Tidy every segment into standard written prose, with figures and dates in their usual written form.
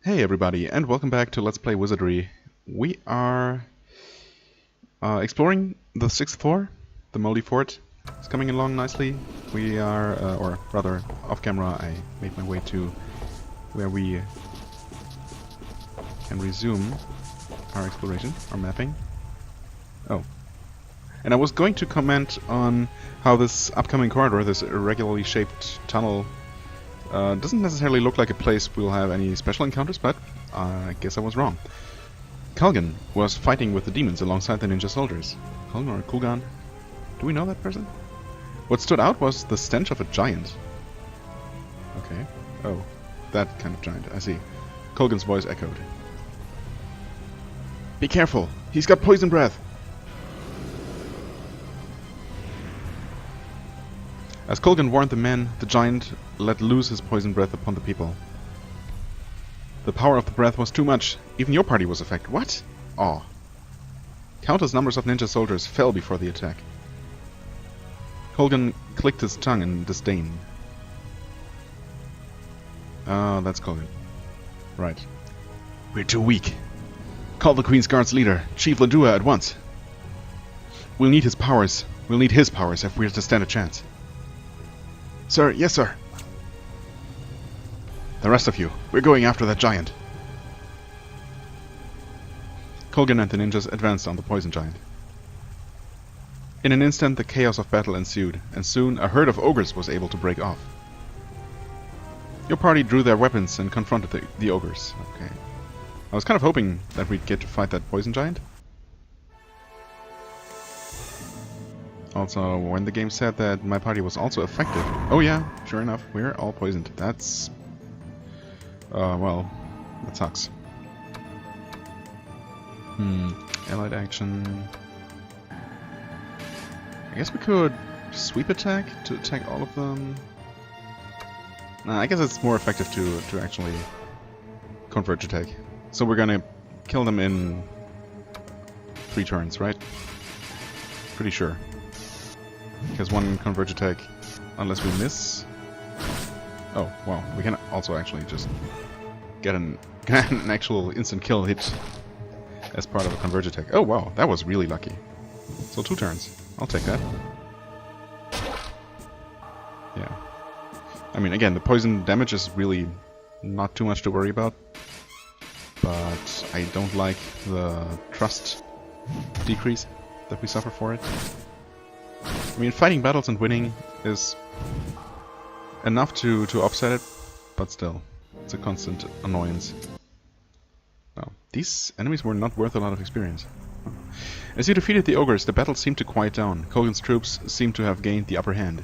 Hey everybody, and welcome back to Let's Play Wizardry. We are exploring the 6th floor, the Moldy Fort. It's coming along nicely. We are, or rather, off camera, I made my way to where we can resume our exploration, our mapping. Oh. And I was going to comment on how this upcoming corridor, this irregularly shaped tunnel, doesn't necessarily look like a place we'll have any special encounters, but I guess I was wrong. Kulgan was fighting with the demons alongside the ninja soldiers. Kulgan or Kulgan? Do we know that person? What stood out was the stench of a giant. Okay. Oh, that kind of giant. I see. Kulgan's voice echoed. Be careful! He's got poison breath! As Kulgan warned the men, the giant let loose his poison breath upon the people. The power of the breath was too much. Even your party was affected. What? Oh. Countless numbers of ninja soldiers fell before the attack. Kulgan clicked his tongue in disdain. Ah, that's Kulgan. Right. We're too weak. Call the Queen's Guard's leader, Chief Ladua, at once. We'll need his powers. We'll need his powers if we're to stand a chance. Sir, yes, sir. The rest of you, we're going after that giant. Kulgan and the ninjas advanced on the poison giant. In an instant, the chaos of battle ensued, and soon a herd of ogres was able to break off. Your party drew their weapons and confronted the ogres. Okay. I was kind of hoping that we'd get to fight that poison giant. Also, when the game said that my party was also affected... Oh yeah, sure enough, we're all poisoned. That's... well, that sucks. Allied action... I guess we could sweep attack to attack all of them. Nah, I guess it's more effective to actually converge attack. So we're gonna kill them in 3 turns, right? Pretty sure. Because one converge attack, unless we miss... Oh, wow, we can also actually just get an actual instant kill hit as part of a converge attack. Oh wow, that was really lucky. So 2 turns. I'll take that. Yeah. I mean, again, the poison damage is really not too much to worry about. But I don't like the trust decrease that we suffer for it. I mean, fighting battles and winning is enough to offset it, but still, it's a constant annoyance. Well, these enemies were not worth a lot of experience. As you defeated the ogres, the battle seemed to quiet down. Kulgan's troops seemed to have gained the upper hand.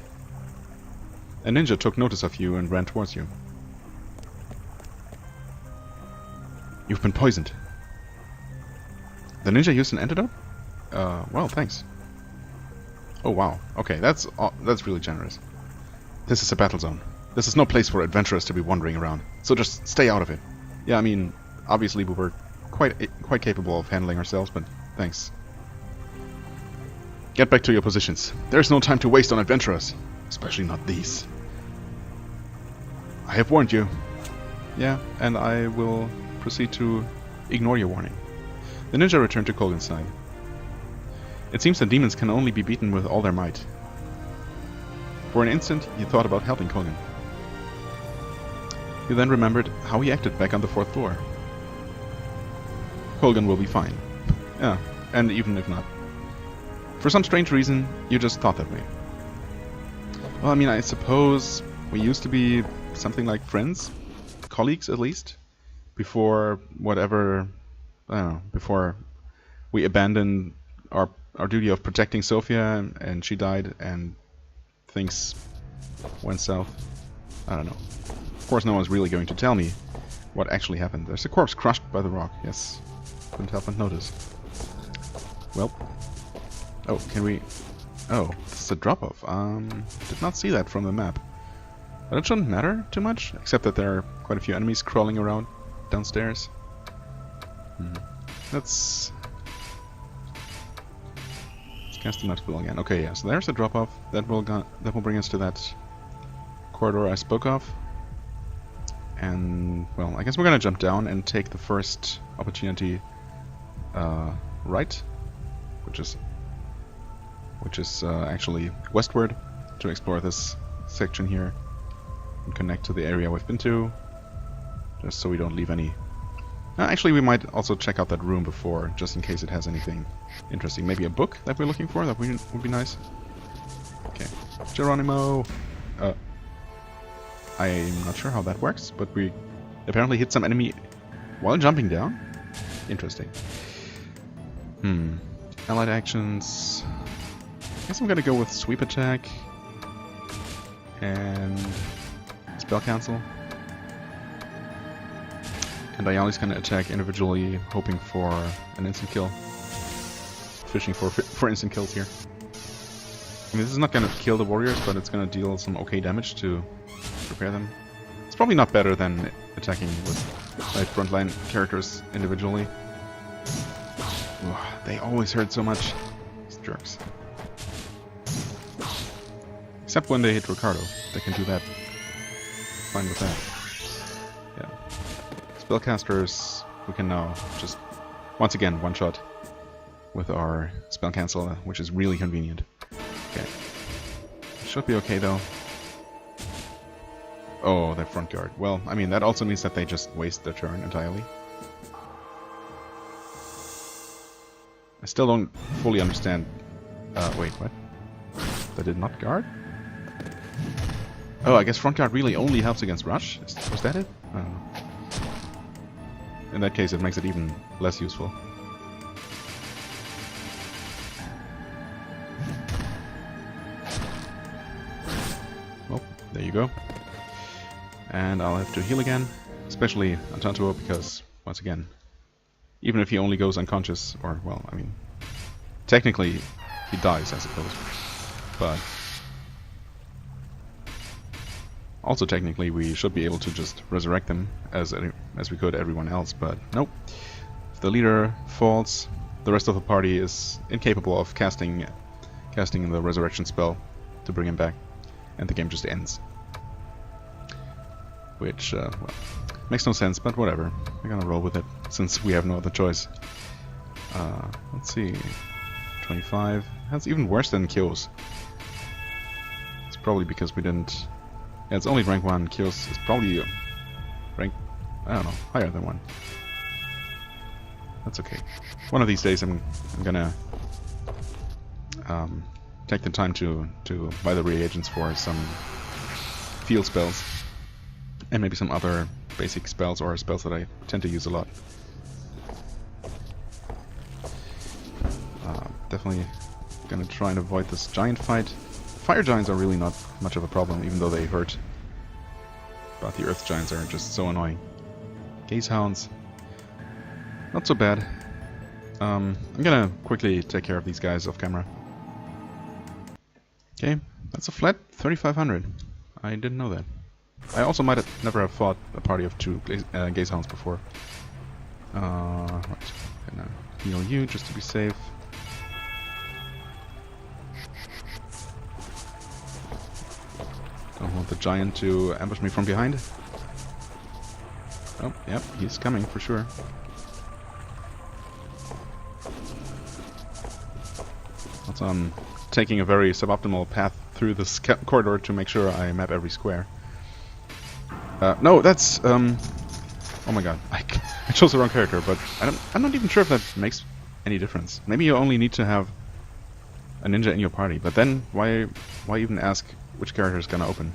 A ninja took notice of you and ran towards you. You've been poisoned. The ninja used an antidote? Well, thanks. Oh wow, okay, that's really generous. This is a battle zone. This is no place for adventurers to be wandering around, so just stay out of it. Yeah, I mean, obviously we were quite capable of handling ourselves, but thanks. Get back to your positions. There's no time to waste on adventurers, especially not these. I have warned you. Yeah, and I will proceed to ignore your warning. The ninja returned to Kulgan's side. It seems that demons can only be beaten with all their might. For an instant, you thought about helping Kulgan. You then remembered how he acted back on the 4th floor. Kulgan will be fine. Yeah, and even if not. For some strange reason, you just thought that way. Well, I mean, I suppose we used to be something like friends? Colleagues, at least? Before whatever... I don't know, before we abandoned our duty of protecting Sophia, and she died, and things went south. I don't know. Of course, no one's really going to tell me what actually happened. There's a corpse crushed by the rock. Yes, couldn't help but notice. Well, oh, can we? Oh, this is a drop-off. Did not see that from the map. But it shouldn't matter too much, except that there are quite a few enemies crawling around downstairs. Let's cast the map spell again. Okay, yeah, so there's a drop-off. That will bring us to that corridor I spoke of. And, well, I guess we're gonna jump down and take the first opportunity right, which is actually westward, to explore this section here and connect to the area we've been to, just so we don't leave any. Actually, we might also check out that room before, just in case it has anything interesting. Maybe a book that we're looking for, that would be nice. Okay, Geronimo! I'm not sure how that works, but we apparently hit some enemy while jumping down. Interesting. Allied actions. I guess I'm gonna go with sweep attack and spell cancel. And Ayali's gonna attack individually, hoping for an instant kill. Fishing for instant kills here. I mean, this is not gonna kill the warriors, but it's gonna deal some okay damage to prepare them. It's probably not better than attacking with like frontline characters individually. Ugh, they always hurt so much. These jerks. Except when they hit Ricardo. They can do that. Fine with that. Yeah. Spellcasters, we can now just once again one-shot with our spell cancel, which is really convenient. Okay. Should be okay though. Oh, their front guard. Well, I mean, that also means that they just waste their turn entirely. I still don't fully understand. Wait, what? They did not guard? Oh, I guess front guard really only helps against rush? Was that it? I don't know. In that case, it makes it even less useful. Well, there you go. And I'll have to heal again, especially on Tantuo, because, once again, even if he only goes unconscious, or, well, I mean, technically he dies, I suppose, but also technically we should be able to just resurrect them as we could everyone else, but nope. If the leader falls, the rest of the party is incapable of casting the resurrection spell to bring him back, and the game just ends. Which, well, makes no sense, but whatever. We're gonna roll with it, since we have no other choice. Let's see. 25. That's even worse than kills. It's probably because we didn't... Yeah, it's only rank 1. Kills is probably rank... I don't know, higher than 1. That's okay. One of these days I'm gonna take the time to buy the reagents for some field spells. And maybe some other basic spells or spells that I tend to use a lot. Definitely gonna try and avoid this giant fight. Fire giants are really not much of a problem, even though they hurt. But the earth giants are just so annoying. Gaze hounds, not so bad. I'm gonna quickly take care of these guys off camera. Okay, that's a flat 3,500. I didn't know that. I also might have never have fought a party of 2 gaze hounds before. Right, gonna heal you just to be safe. Don't want the giant to ambush me from behind. Oh, yep, he's coming for sure. Also, I'm taking a very suboptimal path through this corridor to make sure I map every square. No, that's oh my god, I chose the wrong character, but I'm not even sure if that makes any difference. Maybe you only need to have a ninja in your party, but then why even ask which character is gonna open?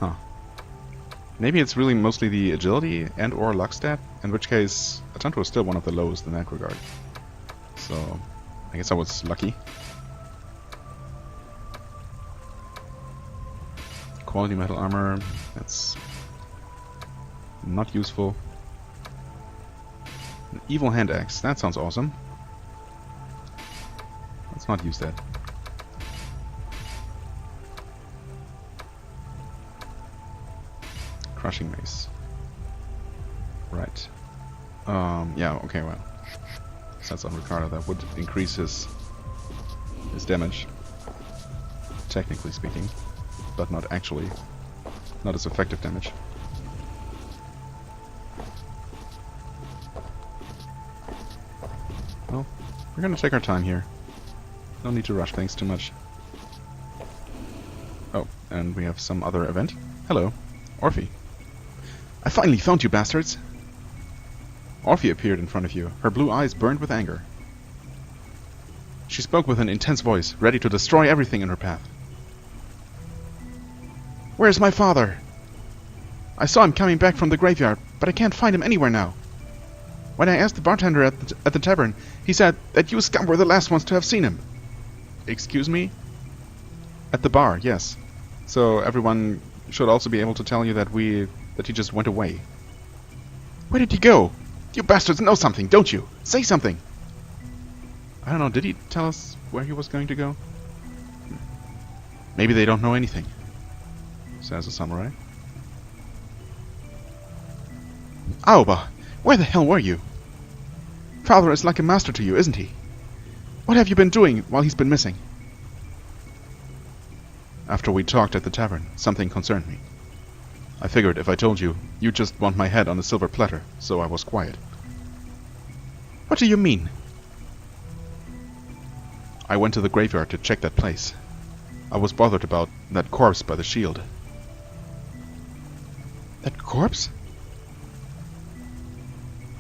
Huh. Maybe it's really mostly the agility and or luck stat, in which case Atanto is still one of the lowest in that regard. So I guess I was lucky. Quality metal armor, that's not useful. An evil hand axe, that sounds awesome. Let's not use that. Crushing mace. Right. Yeah, okay, well. That's on Ricardo, that would increase his damage. Technically speaking. But not actually. Not as effective damage. We're gonna take our time here. No need to rush things too much. Oh, and we have some other event. Hello, Orphe. I finally found you, bastards! Orphe appeared in front of you. Her blue eyes burned with anger. She spoke with an intense voice, ready to destroy everything in her path. Where's my father? I saw him coming back from the graveyard, but I can't find him anywhere now. When I asked the bartender at the tavern, he said that you scum were the last ones to have seen him. Excuse me? At the bar, yes. So everyone should also be able to tell you that he just went away. Where did he go? You bastards know something, don't you? Say something! I don't know, did he tell us where he was going to go? Maybe they don't know anything, says the samurai. Aoba, where the hell were you? Father is like a master to you, isn't he? What have you been doing while he's been missing? After we talked at the tavern, something concerned me. I figured if I told you, you'd just want my head on a silver platter, so I was quiet. What do you mean? I went to the graveyard to check that place. I was bothered about that corpse by the shield. That corpse?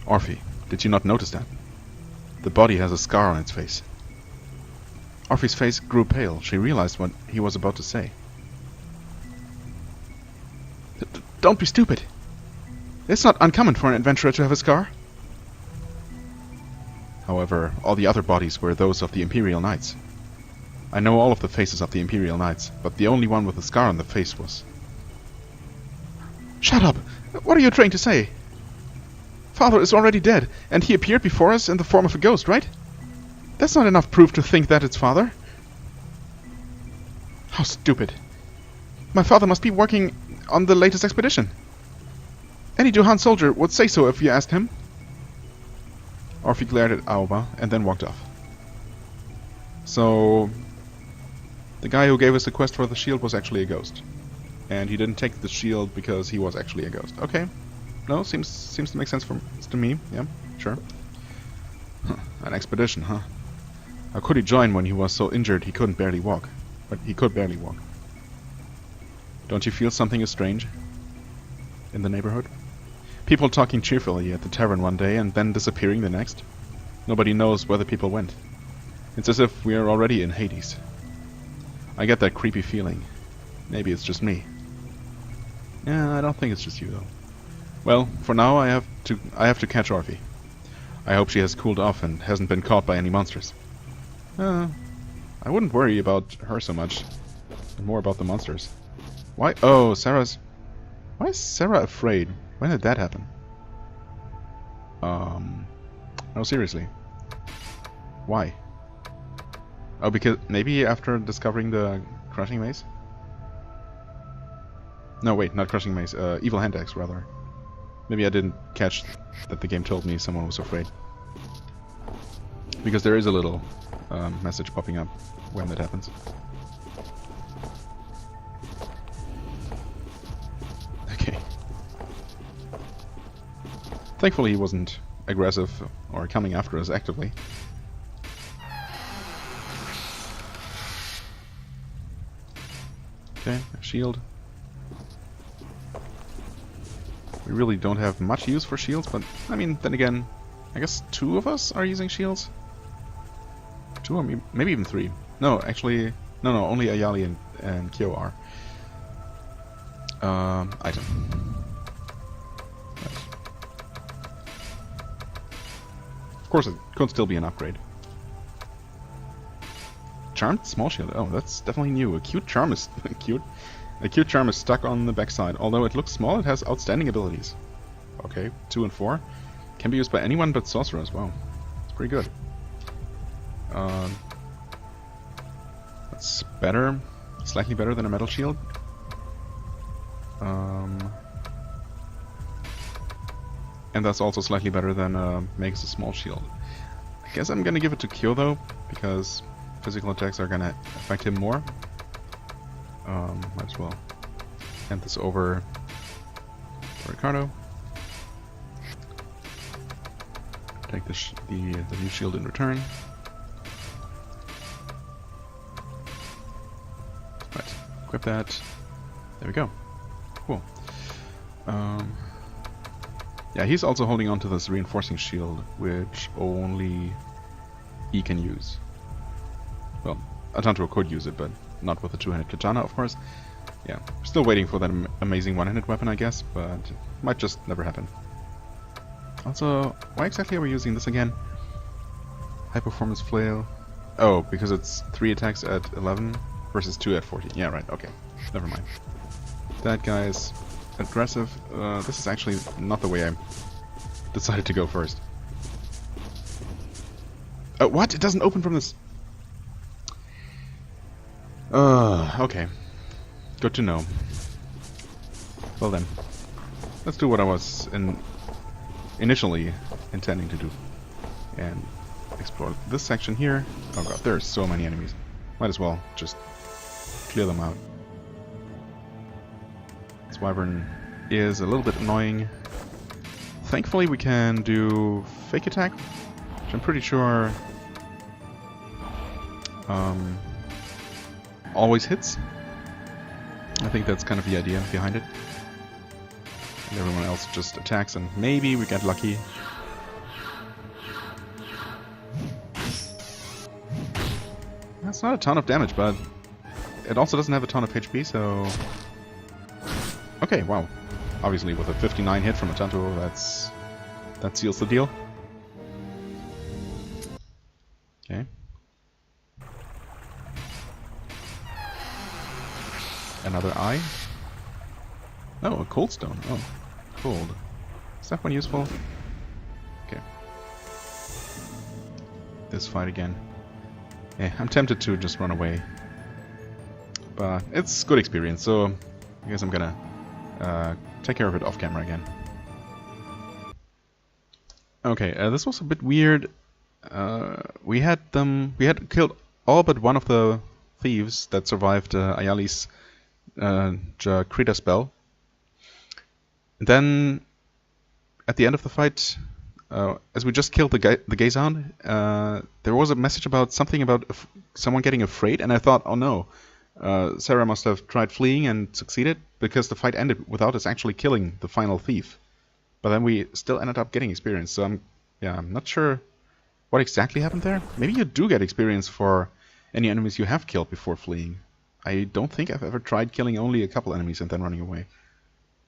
Orphe, did you not notice that? The body has a scar on its face. Orphe's face grew pale. She realized what he was about to say. Don't be stupid. It's not uncommon for an adventurer to have a scar. However, all the other bodies were those of the Imperial Knights. I know all of the faces of the Imperial Knights, but the only one with a scar on the face was... Shut up! What are you trying to say? Father is already dead, and he appeared before us in the form of a ghost, right? That's not enough proof to think that it's father. How stupid. My father must be working on the latest expedition. Any Duhan soldier would say so if you asked him. Orphe glared at Aoba and then walked off. So, the guy who gave us the quest for the shield was actually a ghost. And he didn't take the shield because he was actually a ghost. Okay. No, seems to make sense to me. Yeah, sure. Huh. An expedition, huh? How could he join when he was so injured he couldn't barely walk? But he could barely walk. Don't you feel something is strange in the neighborhood? People talking cheerfully at the tavern one day and then disappearing the next. Nobody knows where the people went. It's as if we are already in Hades. I get that creepy feeling. Maybe it's just me. Yeah, I don't think it's just you though. Well, for now I have to catch Orphe. I hope she has cooled off and hasn't been caught by any monsters. I wouldn't worry about her so much. More about the monsters. Why? Oh, why is Sarah afraid? When did that happen? No, seriously. Why? Oh, because maybe after discovering the crushing mace? No, wait, not crushing mace. Evil hand axe, rather. Maybe I didn't catch that the game told me someone was afraid. Because there is a little message popping up when that happens. Okay. Thankfully he wasn't aggressive or coming after us actively. Okay, a shield. We really don't have much use for shields, but I mean, then again, I guess 2 of us are using shields? 2 or maybe even 3. No, actually, no, only Ayali and Kyo are. Item. Right. Of course, it could still be an upgrade. Charmed small shield. Oh, that's definitely new. A cute charm is cute. A cute charm is stuck on the backside. Although it looks small, it has outstanding abilities. Okay, 2 and 4 can be used by anyone but sorcerers. Wow, it's pretty good. That's better, slightly better than a metal shield. And that's also slightly better than makes a small shield. I guess I'm gonna give it to Kyo though, because physical attacks are gonna affect him more. Might as well hand this over to Ricardo. Take the new shield in return. equip that. There we go. Cool. Yeah, he's also holding on to this reinforcing shield, which only he can use. Well, Atanto could use it, but not with a two-handed katana, of course. Yeah, still waiting for that amazing one-handed weapon, I guess, but it might just never happen. Also, why exactly are we using this again? High performance flail. Oh, because it's 3 attacks at 11 versus 2 at 14. Yeah, right, okay. Never mind. That guy's aggressive. This is actually not the way I decided to go first. Oh, what? It doesn't open from this. Okay. Good to know. Well then, let's do what I was initially intending to do. And explore this section here. Oh god, there's so many enemies. Might as well just clear them out. This wyvern is a little bit annoying. Thankfully we can do fake attack, which I'm pretty sure always hits. I think that's kind of the idea behind it. And everyone else just attacks and maybe we get lucky. That's not a ton of damage, but it also doesn't have a ton of HP, so... Okay, wow. Obviously with a 59 hit from Atanto, that seals the deal. Okay. Another eye. Oh, a cold stone. Oh, cold. Is that one useful? Okay. This fight again. Yeah, I'm tempted to just run away. But it's good experience, so I guess I'm gonna take care of it off camera again. Okay, this was a bit weird. We had killed all but one of the thieves that survived Ayali's Jakrita spell. And then, at the end of the fight, as we just killed the Gazan, there was a message about something about someone getting afraid, and I thought, oh no, Sarah must have tried fleeing and succeeded, because the fight ended without us actually killing the final thief. But then we still ended up getting experience, so I'm not sure what exactly happened there. Maybe you do get experience for any enemies you have killed before fleeing. I don't think I've ever tried killing only a couple enemies and then running away.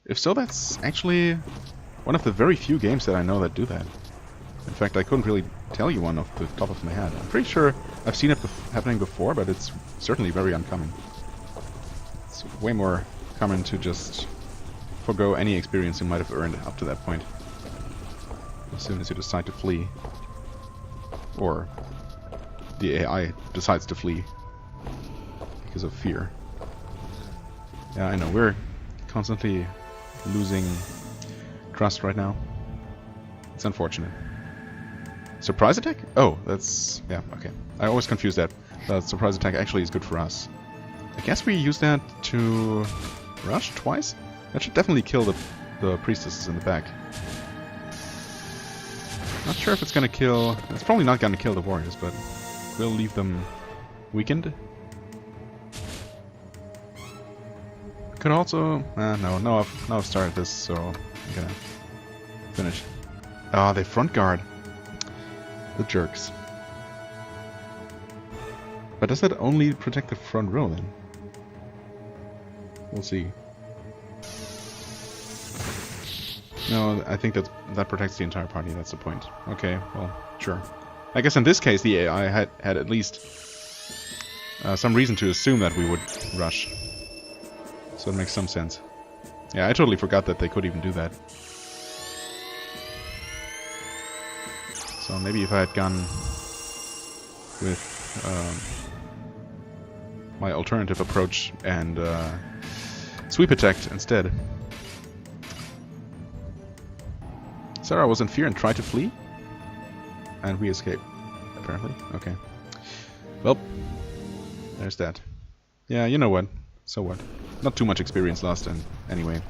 If so, that's actually one of the very few games that I know that do that. In fact, I couldn't really tell you one off the top of my head. I'm pretty sure I've seen it happening before, but it's certainly very uncommon. It's way more common to just forgo any experience you might have earned up to that point, as soon as you decide to flee. Or the AI decides to flee because of fear. Yeah, I know, we're constantly losing trust right now. It's unfortunate. Surprise attack? Oh, that's... yeah, okay. I always confuse that. Surprise attack actually is good for us. I guess we use that to rush twice? That should definitely kill the priestesses in the back. Not sure if it's gonna kill... It's probably not gonna kill the warriors, but we'll leave them weakened. Could also... no, I've started this, so I'm gonna finish. Ah, they front guard. The jerks. But does that only protect the front row then? We'll see. No, I think that protects the entire party, that's the point. Okay, well, sure. I guess in this case the AI had at least some reason to assume that we would rush. So it makes some sense. Yeah, I totally forgot that they could even do that. So maybe if I had gone with my alternative approach and sweep attacked instead. Sarah was in fear and tried to flee. And we escaped, apparently. Okay. Well, there's that. Yeah, you know what. So what. Not too much experience lost, and anyway.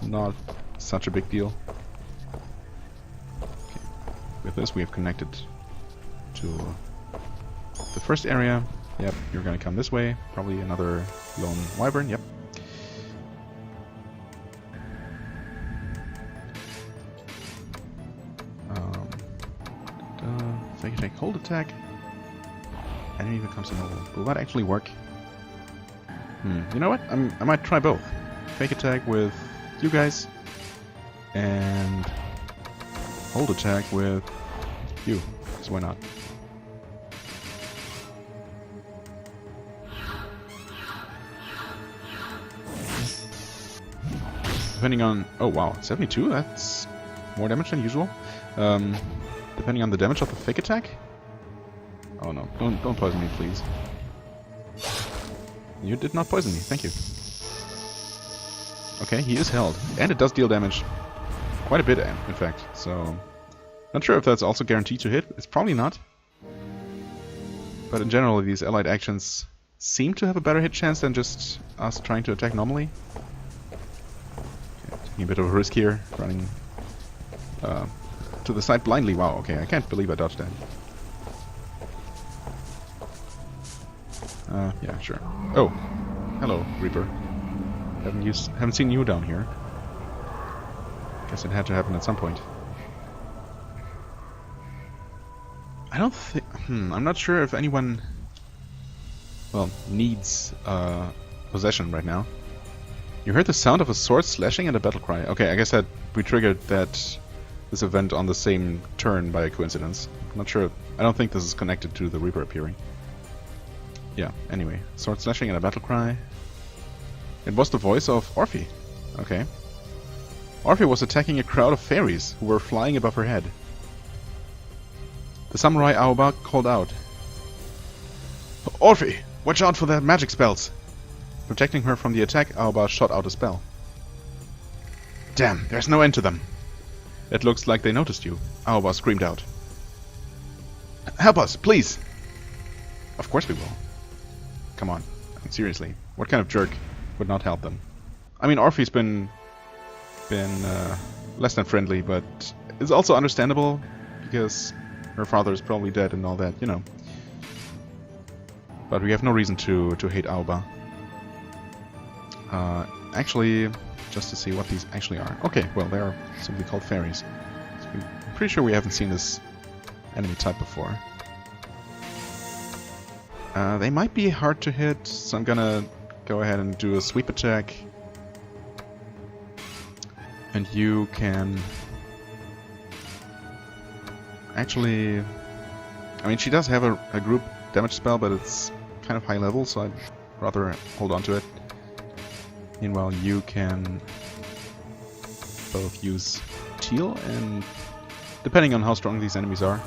Not such a big deal. Okay. With this we have connected to the first area. Yep, you're gonna come this way. Probably another Lone Wyvern, yep. Fake attack, hold attack. Enemy becomes immobile. Will that actually work? You know what? I might try both. Fake attack with you guys, and hold attack with you. So why not? Depending on... Oh wow, 72? That's more damage than usual. Depending on the damage of the fake attack? Oh no, don't poison me, please. You did not poison me, thank you. Okay, he is held. And it does deal damage. Quite a bit, in fact. So, not sure if that's also guaranteed to hit. It's probably not. But in general, these allied actions seem to have a better hit chance than just us trying to attack normally. Okay, taking a bit of a risk here, running to the side blindly. Wow, okay, I can't believe I dodged that. Yeah, sure. Oh, hello, Reaper. Haven't seen you down here. Guess it had to happen at some point. I don't think... I'm not sure if anyone... well, needs possession right now. You heard the sound of a sword slashing and a battle cry. Okay, I guess that we triggered this event on the same turn by coincidence. I'm not sure. I don't think this is connected to the Reaper appearing. Yeah, anyway. Sword slashing and a battle cry. It was the voice of Orphe. Okay. Orphe was attacking a crowd of fairies who were flying above her head. The samurai Aoba called out, "Orphe, watch out for their magic spells!" Protecting her from the attack, Aoba shot out a spell. "Damn, there's no end to them!" "It looks like they noticed you," Aoba screamed out. "Help us, please!" Of course we will. Come on, seriously, what kind of jerk would not help them? I mean, Orphe's been less than friendly, but it's also understandable because her father is probably dead and all that, you know. But we have no reason to hate Aoba. Actually, just to see what these actually are. Okay, well, they are simply called fairies. So I'm pretty sure we haven't seen this enemy type before. They might be hard to hit, so I'm gonna go ahead and do a sweep attack. And you can... actually... I mean, she does have a group damage spell, but it's kind of high level, so I'd rather hold on to it. Meanwhile, you can both use Teal and, depending on how strong these enemies are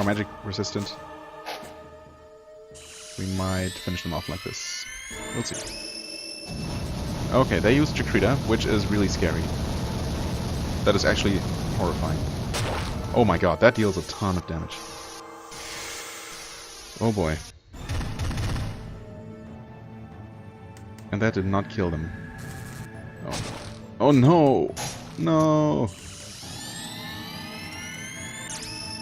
magic resistant, we might finish them off like this. We'll see. Okay, they use Jakrita, which is really scary. That is actually horrifying. Oh my god, that deals a ton of damage. Oh boy. And that did not kill them. Oh, oh no! No!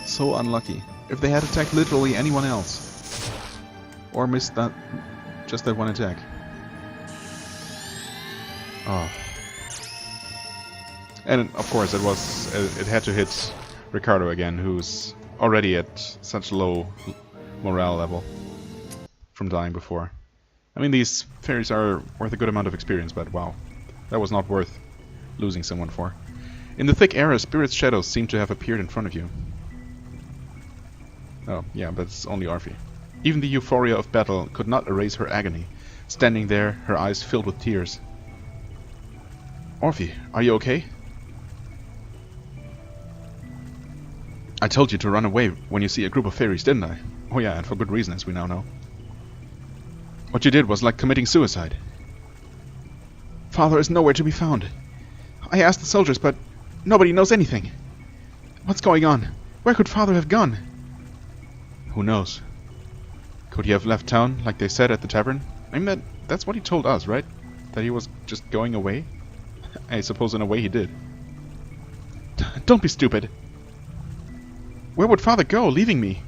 So unlucky. If they had attacked literally anyone else. Or missed that... just that one attack. Oh. And of course it had to hit Ricardo again, who's already at such low morale level from dying before. I mean, these fairies are worth a good amount of experience, but wow, that was not worth losing someone for. In the thick air, a spirit's shadows seem to have appeared in front of you. Oh, yeah, but it's only Orphe. Even the euphoria of battle could not erase her agony, standing there, her eyes filled with tears. Orphe, are you okay? I told you to run away when you see a group of fairies, didn't I? Oh yeah, and for good reason, as we now know. What you did was like committing suicide. Father is nowhere to be found. I asked the soldiers, but nobody knows anything. What's going on? Where could Father have gone? Who knows? Could he have left town, like they said at the tavern? I mean, that's what he told us, right? That he was just going away? I suppose in a way he did. Don't be stupid. Where would Father go, leaving me?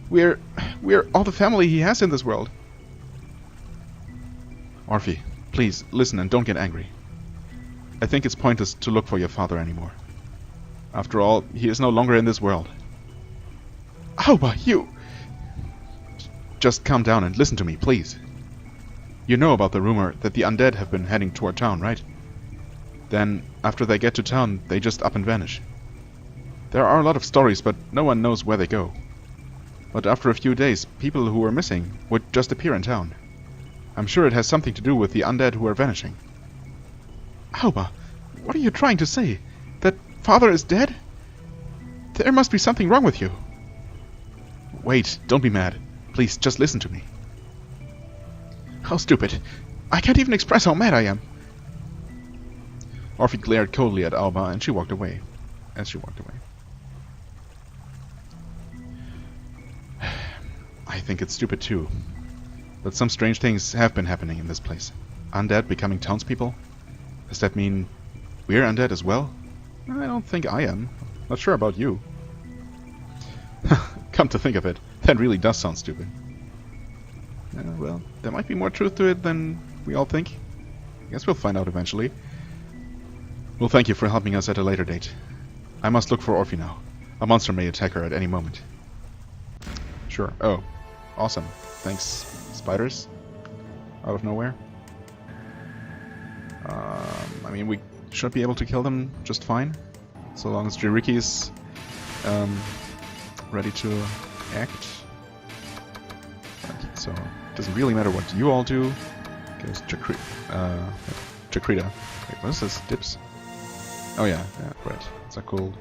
We're all the family he has in this world. Orphe, please, listen and don't get angry. I think it's pointless to look for your father anymore. After all, he is no longer in this world. Alba, you... Just calm down and listen to me, please. You know about the rumor that the undead have been heading toward town, right? Then, after they get to town, they just up and vanish. There are a lot of stories, but no one knows where they go. But after a few days, people who were missing would just appear in town. I'm sure it has something to do with the undead who are vanishing. Alba, what are you trying to say? That father is dead? There must be something wrong with you. Wait, don't be mad. Please, just listen to me. How stupid. I can't even express how mad I am. Orphe glared coldly at Alba, and she walked away. As she walked away. I think it's stupid too. But some strange things have been happening in this place. Undead becoming townspeople? Does that mean we're undead as well? I don't think I am. Not sure about you. Come to think of it, that really does sound stupid. Well, there might be more truth to it than we all think. Guess we'll find out eventually. Well, thank you for helping us at a later date. I must look for Orphe now. A monster may attack her at any moment. Sure. Oh, awesome. Thanks, spiders. Out of nowhere. I mean, we should be able to kill them just fine. So long as Jiriki is ready to act. Right, so, it doesn't really matter what you all do. Because Jakrita. Wait, what is this? Dips? Oh yeah, right. It's a cool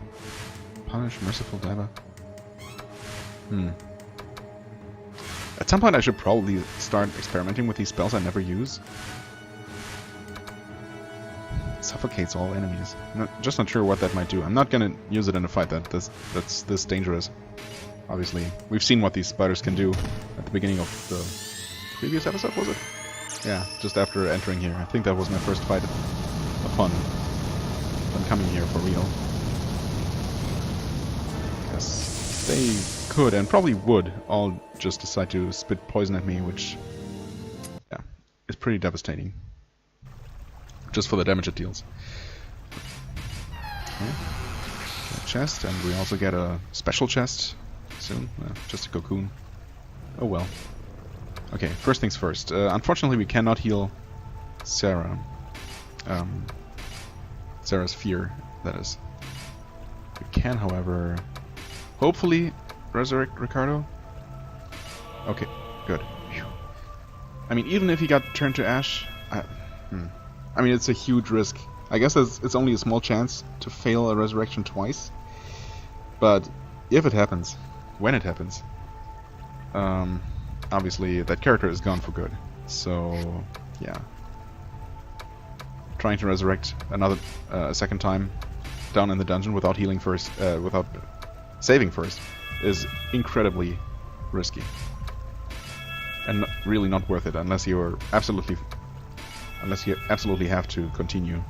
Punish, Merciful Diver. At some point I should probably start experimenting with these spells I never use. Suffocates all enemies. Just not sure what that might do. I'm not gonna use it in a fight that's this dangerous. Obviously. We've seen what these spiders can do at the beginning of the previous episode, was it? Yeah, just after entering here. I think that was my first fight upon coming here for real. Because they could and probably would all just decide to spit poison at me, which, yeah, is pretty devastating. Just for the damage it deals. Okay. A chest, and we also get a special chest soon. Just a cocoon. Oh well. Okay, first things first. Unfortunately, we cannot heal Sarah. Sarah's fear, that is. We can, however, hopefully resurrect Ricardo. Okay, good. Whew. I mean, even if he got turned to ash, I mean, it's a huge risk. I guess it's only a small chance to fail a resurrection twice. But if it happens, when it happens, obviously that character is gone for good. So, yeah. Trying to resurrect another a second time down in the dungeon without healing first, without saving first, is incredibly risky, and really not worth it unless you absolutely have to continue.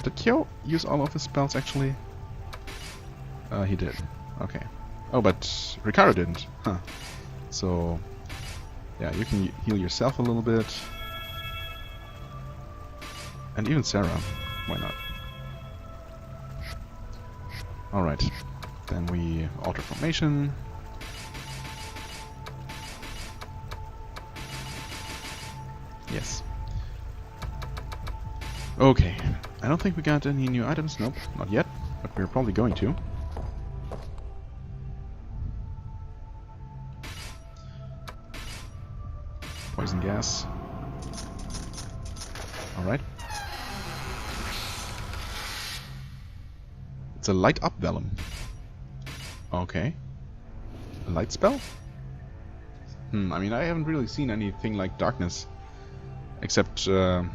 Did Kyo use all of his spells actually? He did. Okay. Oh, but Ricardo didn't. Huh. So. Yeah, you can heal yourself a little bit. And even Sarah. Why not? Alright. Then we alter formation. Yes. Okay. I don't think we got any new items. Nope, not yet. But we're probably going to. Poison gas. Alright. It's a light up vellum. Okay. A light spell? I mean, I haven't really seen anything like darkness. Except the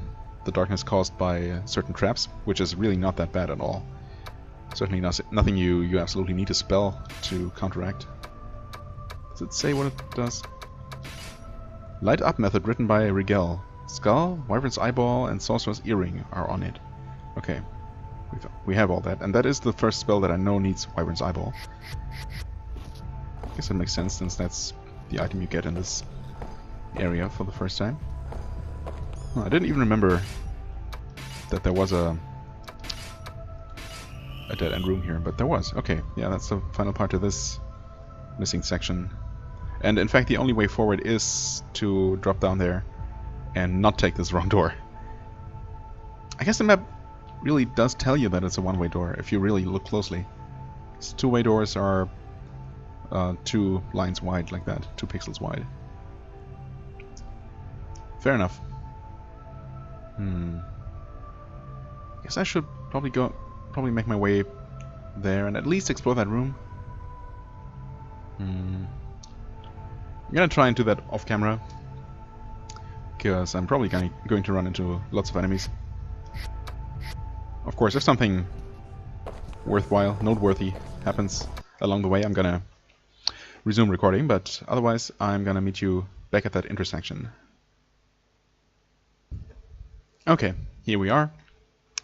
darkness caused by certain traps, which is really not that bad at all. Certainly nothing you absolutely need a spell to counteract. Does it say what it does? Light up method written by Rigel. Skull, Wyvern's Eyeball, and Sorcerer's Earring are on it. Okay. We have all that. And that is the first spell that I know needs Wyvern's Eyeball. I guess that makes sense since that's the item you get in this area for the first time. Oh, I didn't even remember that there was a dead end room here, but there was. Okay, yeah, that's the final part to this missing section. And in fact, the only way forward is to drop down there and not take this wrong door. I guess the map really does tell you that it's a one-way door if you really look closely. So two-way doors are 2 lines wide like that, 2 pixels wide. Fair enough. Guess I should probably make my way there and at least explore that room. I'm gonna try and do that off camera, because I'm probably going to run into lots of enemies. Of course, if something worthwhile, noteworthy happens along the way, I'm gonna resume recording, but otherwise I'm gonna meet you back at that intersection. Okay, here we are.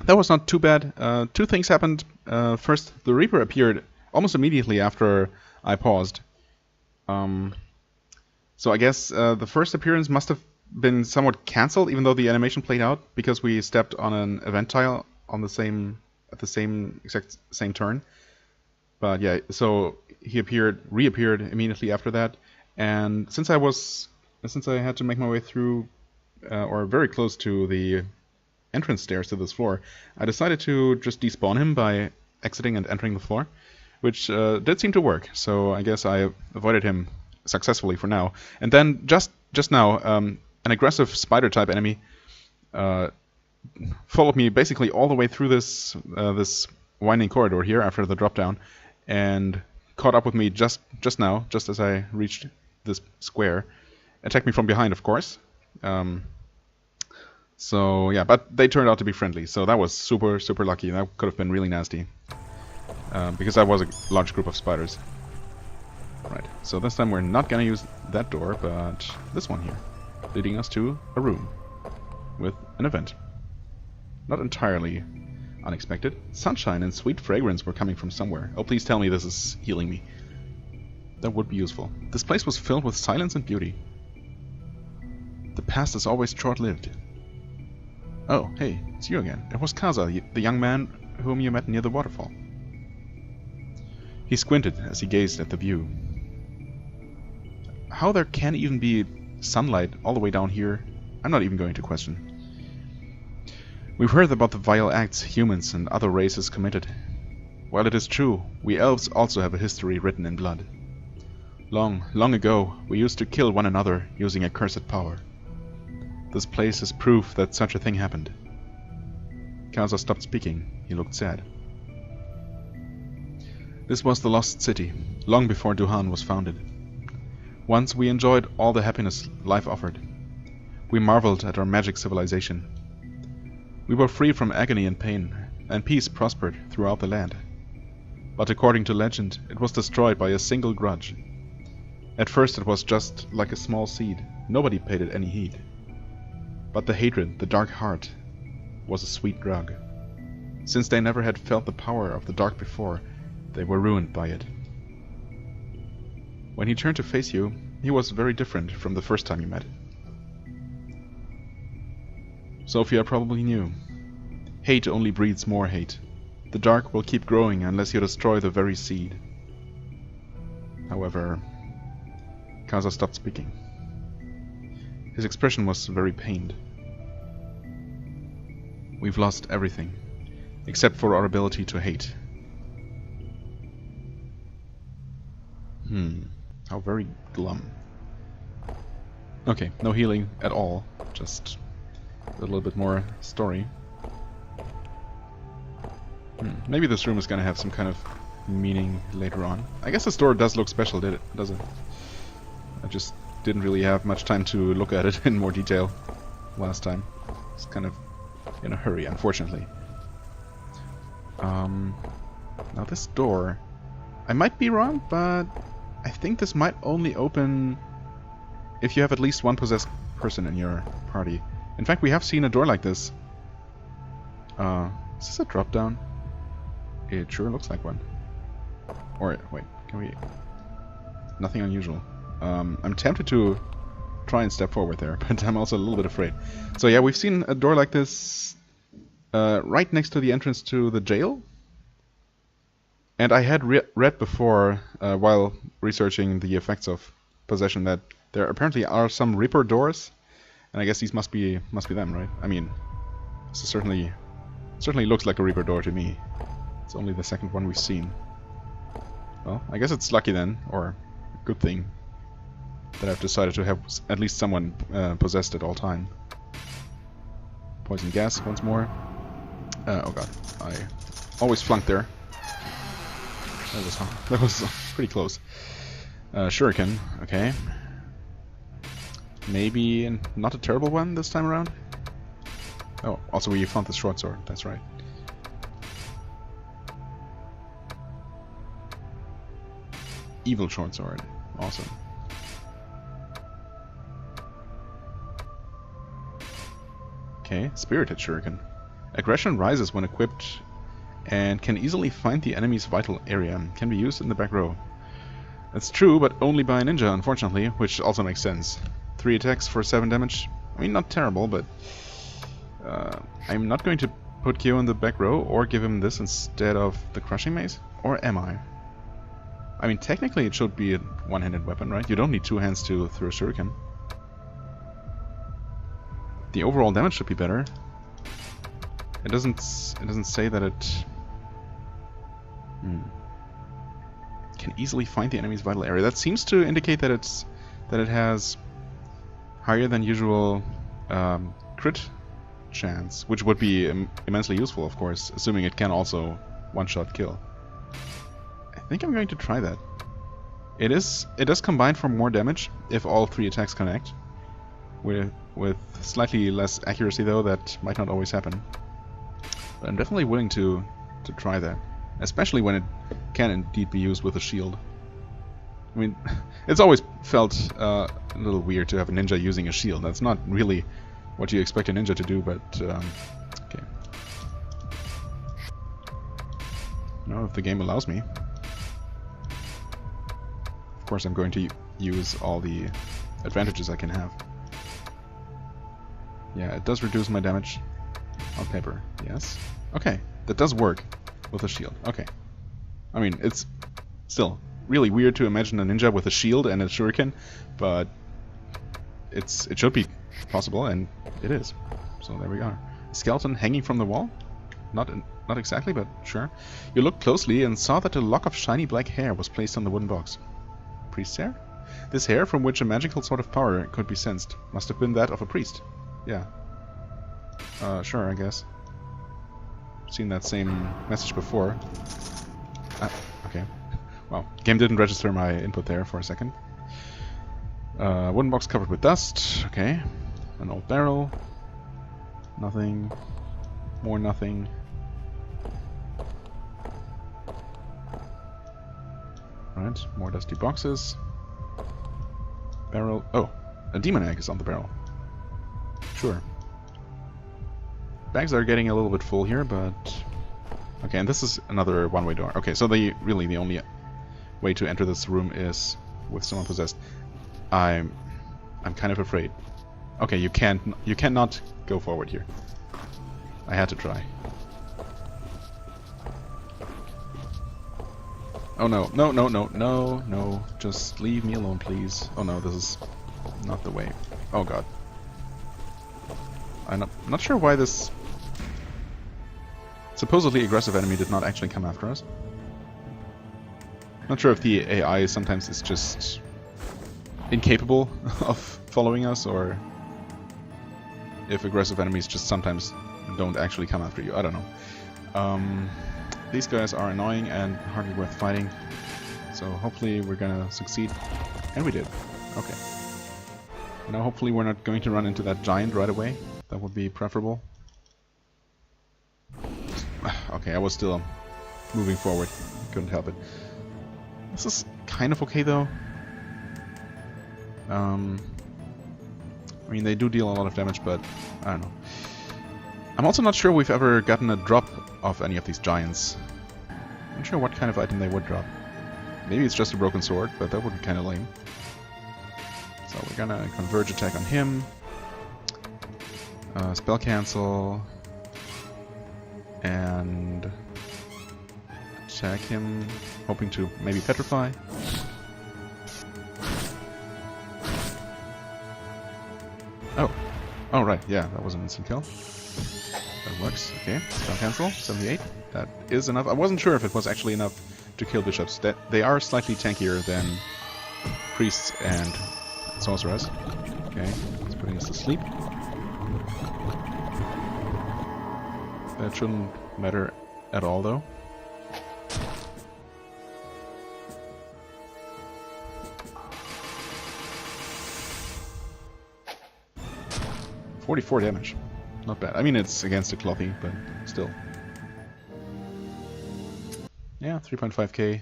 That was not too bad. 2 things happened. First, the Reaper appeared almost immediately after I paused. So I guess the first appearance must have been somewhat cancelled, even though the animation played out, because we stepped on an event tile on the exact same turn. But yeah, so he reappeared immediately after that, and since I had to make my way through, or very close to the entrance stairs to this floor, I decided to just despawn him by exiting and entering the floor, which did seem to work. So I guess I avoided him successfully for now. And then just now, an aggressive spider-type enemy followed me basically all the way through this winding corridor here after the drop down, and caught up with me just now, just as I reached this square. Attacked me from behind, of course. So yeah, but they turned out to be friendly, so that was super lucky. That could have been really nasty, because that was a large group of spiders. Right, so this time we're not gonna use that door, but this one here, leading us to a room with an event. Not entirely unexpected. Sunshine and sweet fragrance were coming from somewhere. Oh, please tell me this is healing me. That would be useful. This place was filled with silence and beauty. The past is always short-lived. Oh, hey, it's you again. It was Kaza, the young man whom you met near the waterfall. He squinted as he gazed at the view. How there can even be sunlight all the way down here, I'm not even going to question. We've heard about the vile acts humans and other races committed. While it is true, we elves also have a history written in blood. Long ago, we used to kill one another using accursed power. This place is proof that such a thing happened. Kaza stopped speaking. He looked sad. This was the lost city, long before Duhan was founded. Once we enjoyed all the happiness life offered. We marveled at our magic civilization. We were free from agony and pain, and peace prospered throughout the land. But according to legend, it was destroyed by a single grudge. At first it was just like a small seed. Nobody paid it any heed. But the hatred, the dark heart, was a sweet drug. Since they never had felt the power of the dark before, they were ruined by it. When he turned to face you, he was very different from the first time you met. Sophia probably knew. Hate only breeds more hate. The dark will keep growing unless you destroy the very seed. However, Kaza stopped speaking. His expression was very pained. We've lost everything, except for our ability to hate. How very glum. Okay, no healing at all, just a little bit more story. Maybe this room is gonna have some kind of meaning later on. I guess this door does look special, does it? I just didn't really have much time to look at it in more detail last time. It's kind of in a hurry, unfortunately. Now this door, I might be wrong, but I think this might only open if you have at least one possessed person in your party. In fact, we have seen a door like this. Is this a drop down? It sure looks like one. Or wait, can we? Nothing unusual. I'm tempted to try and step forward there, but I'm also a little bit afraid. So yeah, we've seen a door like this right next to the entrance to the jail. And I had read before, while researching the effects of possession, that there apparently are some Reaper doors, and I guess these must be them, right? I mean, this is certainly looks like a Reaper door to me. It's only the second one we've seen. Well, I guess it's lucky then, or a good thing, that I've decided to have at least someone possessed at all time. Poison gas once more. Oh god, I always flunked there. That was pretty close. Shuriken, okay. Maybe not a terrible one this time around. Oh, also we found the short sword, that's right. Evil short sword, awesome. Okay, spirited shuriken. Aggression rises when equipped and can easily find the enemy's vital area. Can be used in the back row. That's true, but only by a ninja, unfortunately, which also makes sense. 3 attacks for 7 damage. I mean, not terrible, but I'm not going to put Kyo in the back row or give him this instead of the crushing mace, or am I? I mean, technically it should be a one-handed weapon, right? You don't need 2 hands to throw a shuriken. The overall damage should be better. It doesn't say that it can easily find the enemy's vital area. That seems to indicate that it has higher than usual crit chance, which would be immensely useful, of course, assuming it can also one-shot kill. I think I'm going to try that. It does combine for more damage if all 3 attacks connect. With slightly less accuracy though, that might not always happen. But I'm definitely willing to try that, especially when it can indeed be used with a shield. I mean, it's always felt a little weird to have a ninja using a shield. That's not really what you expect a ninja to do, but okay. No, if the game allows me. Of course, I'm going to use all the advantages I can have. Yeah, it does reduce my damage on paper. Yes. Okay, that does work with a shield. Okay. I mean, it's still really weird to imagine a ninja with a shield and a shuriken, but it should be possible, and it is. So there we are. Skeleton hanging from the wall? Not exactly, but sure. You looked closely and saw that a lock of shiny black hair was placed on the wooden box. Priest's hair? This hair, from which a magical sort of power could be sensed, must have been that of a priest. Yeah. Sure, I guess. Seen that same message before. Okay. Well, game didn't register my input there for a second. Wooden box covered with dust. Okay. An old barrel. Nothing. More nothing. Right, more dusty boxes. Barrel. Oh, a demon egg is on the barrel. Sure. Bags are getting a little bit full here, but okay. And this is another one-way door. Okay, so the only way to enter this room is with someone possessed. I'm kind of afraid. Okay, you cannot go forward here. I had to try. Oh no, no, no, no, no, no. Just leave me alone, please. Oh no, this is not the way. Oh god. I'm not sure why this supposedly aggressive enemy did not actually come after us. Not sure if the AI sometimes is just incapable of following us, or if aggressive enemies just sometimes don't actually come after you. I don't know. These guys are annoying and hardly worth fighting, so hopefully we're gonna succeed. And we did. Okay. Now hopefully we're not going to run into that giant right away. That would be preferable. Okay, I was still moving forward. Couldn't help it. This is kind of okay though. I mean, they do deal a lot of damage, but I don't know. I'm also not sure we've ever gotten a drop of any of these giants. I'm not sure what kind of item they would drop. Maybe it's just a broken sword, but that would be kind of lame. So we're gonna converge attack on him. Spell cancel. And attack him, hoping to maybe petrify. Oh. Oh, right, yeah, that was an instant kill. That works. Okay, spell cancel, 78. That is enough. I wasn't sure if it was actually enough to kill bishops. They are slightly tankier than priests and sorcerers. Okay, it's putting us to sleep. That shouldn't matter at all, though. $44 damage. Not bad. I mean, it's against a clothy, but still. Yeah, 3.5k.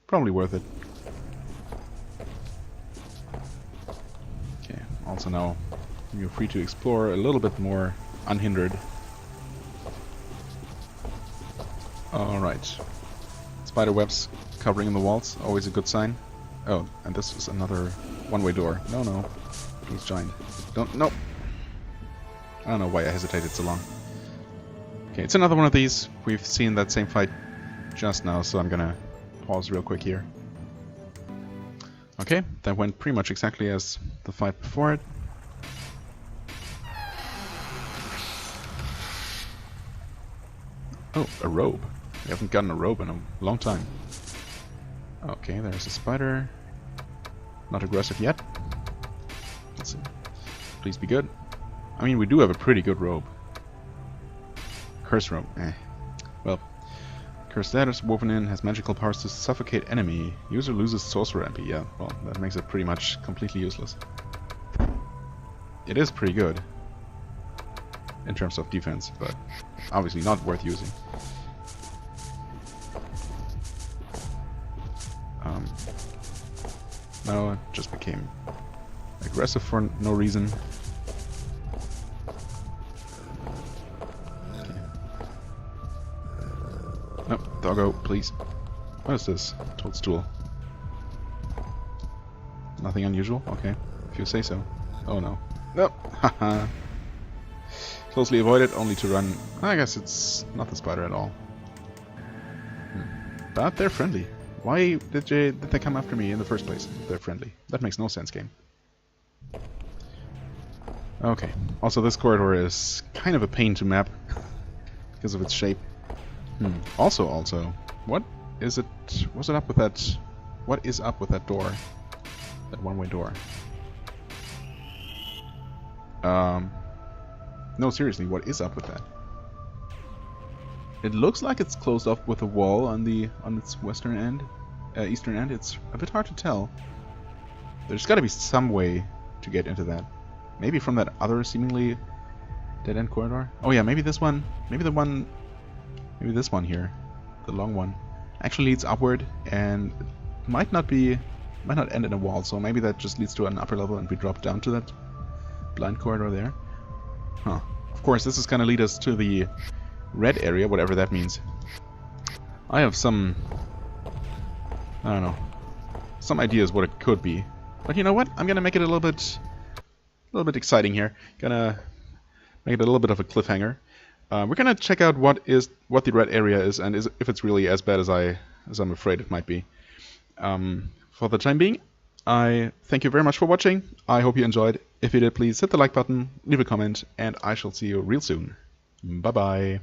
Probably worth it. Okay, also now you're free to explore a little bit more unhindered. Alright. Spider webs covering the walls, always a good sign. Oh, and this is another one-way door. No, no. He's giant. Don't, no. I don't know why I hesitated so long. Okay, it's another one of these. We've seen that same fight just now, so I'm gonna pause real quick here. Okay, that went pretty much exactly as the fight before it. Oh, a robe. We haven't gotten a robe in a long time. Okay, there's a spider. Not aggressive yet. Let's see. Please be good. I mean, we do have a pretty good robe. Curse robe. Well, curse status woven in, has magical powers to suffocate enemy. User loses sorcerer MP. Yeah, well, that makes it pretty much completely useless. It is pretty good in terms of defense, but obviously not worth using. No, it just became aggressive for no reason. No, doggo, please. What is this? Toadstool. Nothing unusual? Okay. If you say so. Oh no. Nope. Haha. Closely avoided, only to run. I guess it's not the spider at all. But they're friendly. Why did they come after me in the first place if they're friendly? That makes no sense, game. Okay. Also, this corridor is kind of a pain to map because of its shape. Also, what is it? What's it up with that? What is up with that door? That one-way door. No, seriously, what is up with that? It looks like it's closed off with a wall on its western end, eastern end. It's a bit hard to tell. There's got to be some way to get into that. Maybe from that other seemingly dead-end corridor. Oh yeah, maybe this one. Maybe this one here, the long one, actually leads upward and might not end in a wall. So maybe that just leads to an upper level and we drop down to that blind corridor there. Huh. Of course, this is gonna lead us to the red area, whatever that means. I have some, I don't know, some ideas what it could be. But you know what? I'm gonna make it a little bit exciting here. Gonna make it a little bit of a cliffhanger. We're gonna check out what the red area is and if it's really as bad as I'm afraid it might be. For the time being, I thank you very much for watching. I hope you enjoyed. If you did, please hit the like button, leave a comment, and I shall see you real soon. Bye bye.